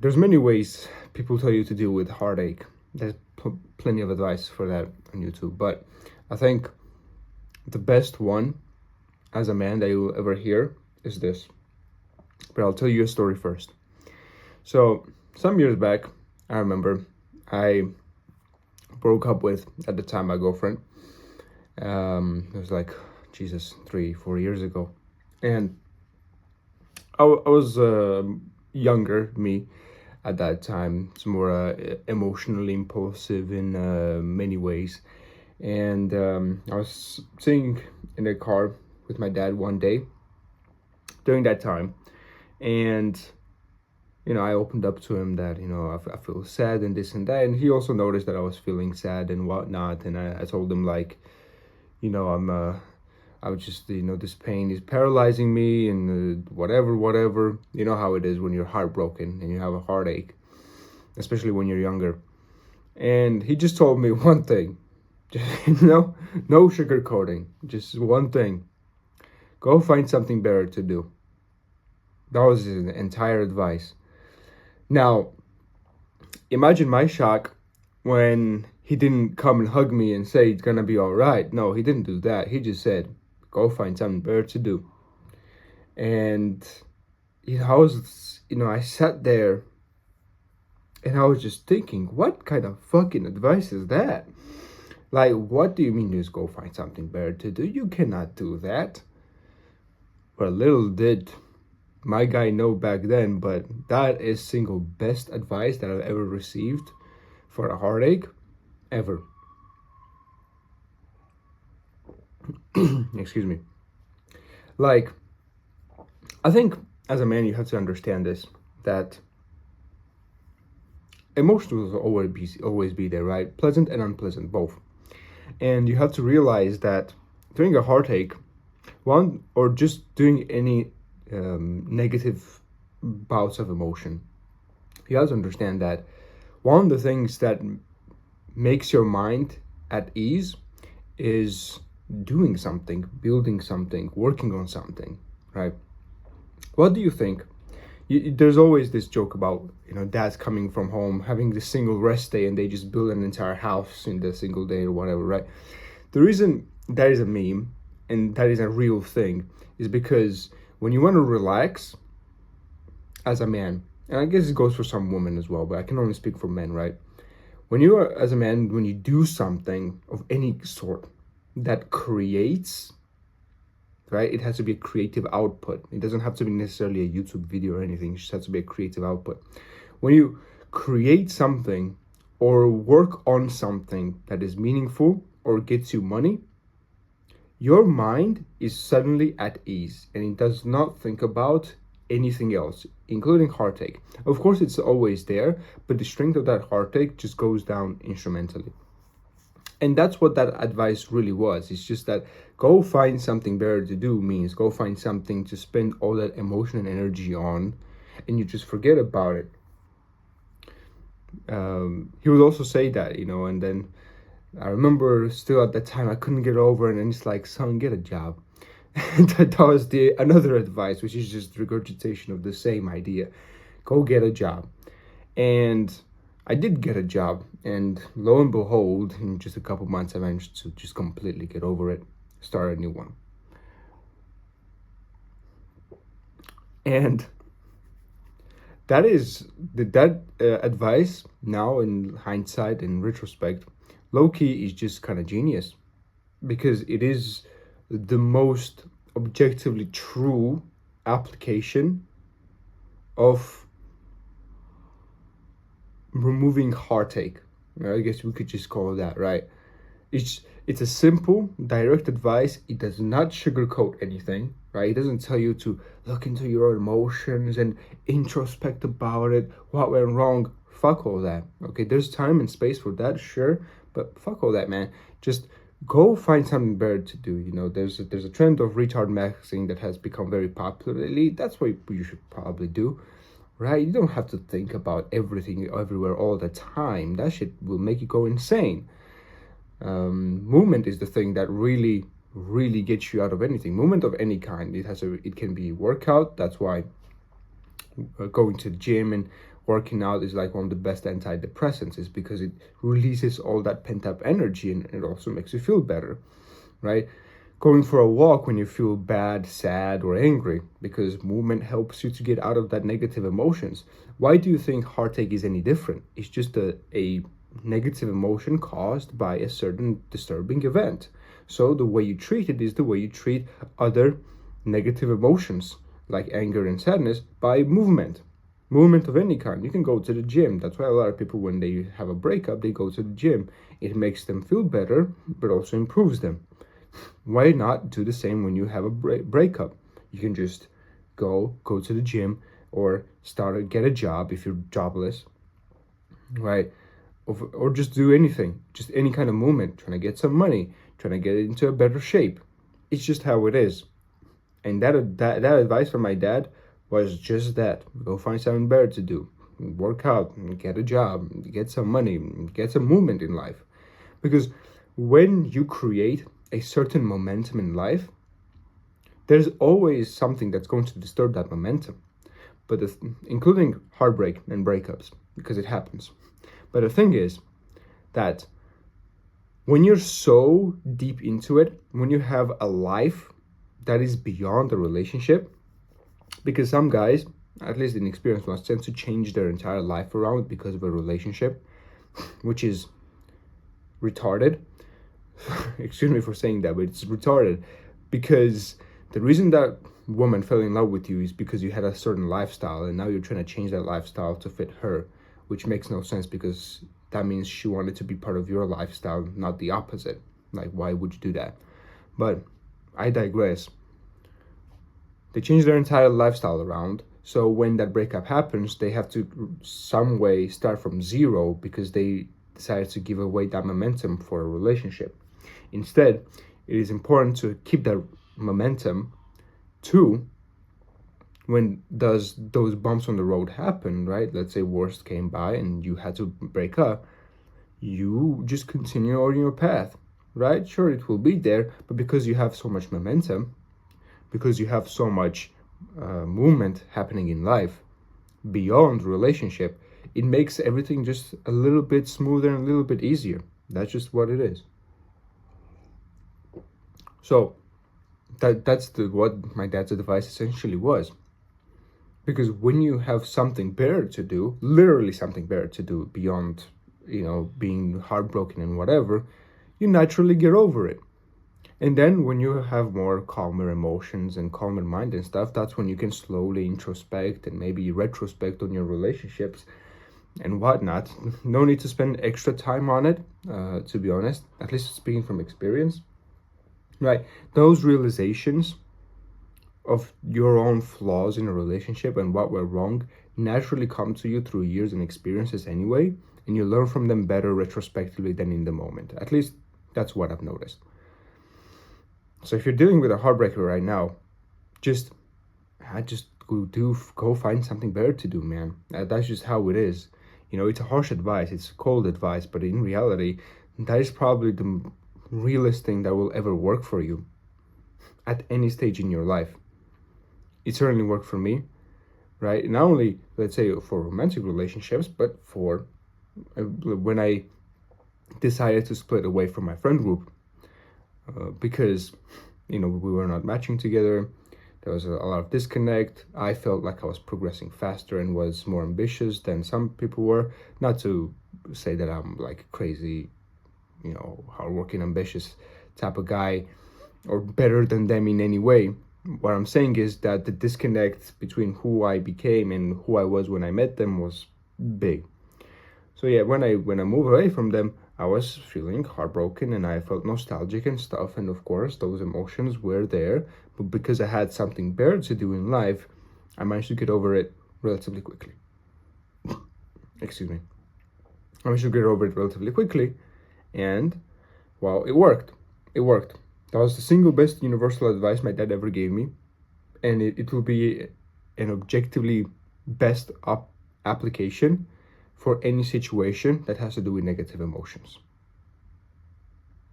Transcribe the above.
There's many ways people tell you to deal with heartache. There's plenty of advice for that on YouTube, but I think the best one as a man that you'll ever hear is this. But I'll tell you a story first. So some years back, I remember I broke up with, at the time, my girlfriend. It was like, Jesus, 3-4 years ago. And I was younger, me, at that time. It's more emotionally impulsive in many ways. And I was sitting in a car with my dad one day during that time. And, I opened up to him that, I feel sad and this and that. And he also noticed that I was feeling sad and whatnot. And I told him, like, I was just, this pain is paralyzing me and whatever. You know how it is when you're heartbroken and you have a heartache, especially when you're younger. And he just told me one thing, no sugarcoating, just one thing. Go find something better to do. That was his entire advice. Now, imagine my shock when he didn't come and hug me and say it's gonna be all right. No, he didn't do that. He just said, go find something better to do. And I sat there and I was just thinking, what kind of fucking advice is that? Like, what do you mean just go find something better to do? You cannot do that. Well, little did my guy know back then, but that is single best advice that I've ever received for a heartache ever. Excuse me. Like, I think as a man you have to understand this, that emotions will always be there, right? Pleasant and unpleasant, both. And you have to realize that during a heartache, one, or just doing any negative bouts of emotion, you have to understand that one of the things that makes your mind at ease is doing something, building something, working on something, right? What do you think? There's always this joke about, dads coming from home, having this single rest day, and they just build an entire house in the single day or whatever, right? The reason that is a meme and that is a real thing is because when you want to relax as a man, and I guess it goes for some women as well, but I can only speak for men, right? When you are, as a man, when you do something of any sort that creates, right? It has to be a creative output. It doesn't have to be necessarily a YouTube video or anything. It just has to be a creative output. When you create something or work on something that is meaningful or gets you money, your mind is suddenly at ease and it does not think about anything else, including heartache. Of course, it's always there, but the strength of that heartache just goes down instrumentally. And that's what that advice really was. It's just that go find something better to do means go find something to spend all that emotion and energy on, and you just forget about it. He would also say that, and then I remember still at that time I couldn't get over it, and it's like, son, get a job. And that was another advice, which is just regurgitation of the same idea. Go get a job. And I did get a job, and lo and behold, in just a couple months, I managed to just completely get over it, start a new one. And that is that advice now, in hindsight, in retrospect, low-key is just kind of genius, because it is the most objectively true application of removing heartache. I guess we could just call it that, right? It's a simple, direct advice. It does not sugarcoat anything, right? It doesn't tell you to look into your emotions and introspect about it, what went wrong. Fuck all that, okay? There's time and space for that, sure, but fuck all that, man. Just go find something better to do. There's a trend of retard maxing that has become very popular lately. That's what you should probably do, right? You don't have to think about everything everywhere all the time. That shit will make you go insane. Movement is the thing that really gets you out of anything. Movement of any kind. It can be workout. That's why going to the gym and working out is like one of the best antidepressants, is because it releases all that pent-up energy, and it also makes you feel better, right? Going for a walk when you feel bad, sad, or angry, because movement helps you to get out of that negative emotions. Why do you think heartache is any different? It's just a negative emotion caused by a certain disturbing event. So the way you treat it is the way you treat other negative emotions like anger and sadness, by movement of any kind. You can go to the gym. That's why a lot of people, when they have a breakup, they go to the gym. It makes them feel better, but also improves them. Why not do the same when you have a breakup? You can just go to the gym, or get a job if you're jobless, right? Or just do anything, just any kind of movement, trying to get some money, trying to get into a better shape. It's just how it is. And that advice from my dad was just that. Go find something better to do. Work out, get a job, get some money, get some movement in life. Because when you create a certain momentum in life, there's always something that's going to disturb that momentum. But including heartbreak and breakups, because it happens. But the thing is that when you're so deep into it, when you have a life that is beyond the relationship, because some guys, at least in experience, tend to change their entire life around because of a relationship, which is retarded. Excuse me for saying that, but it's retarded, because the reason that woman fell in love with you is because you had a certain lifestyle, and now you're trying to change that lifestyle to fit her, which makes no sense, because that means she wanted to be part of your lifestyle, not the opposite. Like, why would you do that? But I digress. They change their entire lifestyle around, so when that breakup happens, they have to some way start from zero, because they decided to give away that momentum for a relationship. Instead, it is important to keep that momentum to when those bumps on the road happen, right? Let's say worst came by and you had to break up, you just continue on your path, right? Sure, it will be there, but because you have so much momentum, because you have so much movement happening in life beyond relationship, it makes everything just a little bit smoother and a little bit easier. That's just what it is. So that's what my dad's advice essentially was. Because when you have something better to do, literally something better to do beyond, being heartbroken and whatever, you naturally get over it. And then when you have more calmer emotions and calmer mind and stuff, that's when you can slowly introspect and maybe retrospect on your relationships and whatnot. No need to spend extra time on it, to be honest, at least speaking from experience, right? Those realizations of your own flaws in a relationship and what went wrong naturally come to you through years and experiences anyway, and you learn from them better retrospectively than in the moment. At least that's what I've noticed. So if you're dealing with a heartbreaker right now, just go find something better to do, man. That's just how it is. It's a harsh advice, it's cold advice, but in reality, that is probably the realest thing that will ever work for you at any stage in your life. It certainly worked for me, right? Not only, let's say, for romantic relationships, but for when I decided to split away from my friend group, because we were not matching together. There was a lot of disconnect. I felt like I was progressing faster and was more ambitious than some people were. Not to say that I'm like crazy, hardworking, ambitious type of guy, or better than them in any way. What I'm saying is that the disconnect between who I became and who I was when I met them was big. So yeah, when I moved away from them, I was feeling heartbroken and I felt nostalgic and stuff. And of course, those emotions were there. But because I had something better to do in life, I managed to get over it relatively quickly. Excuse me. I managed to get over it relatively quickly. And, well, it worked. It worked. That was the single best universal advice my dad ever gave me. And it will be an objectively best application for any situation that has to do with negative emotions.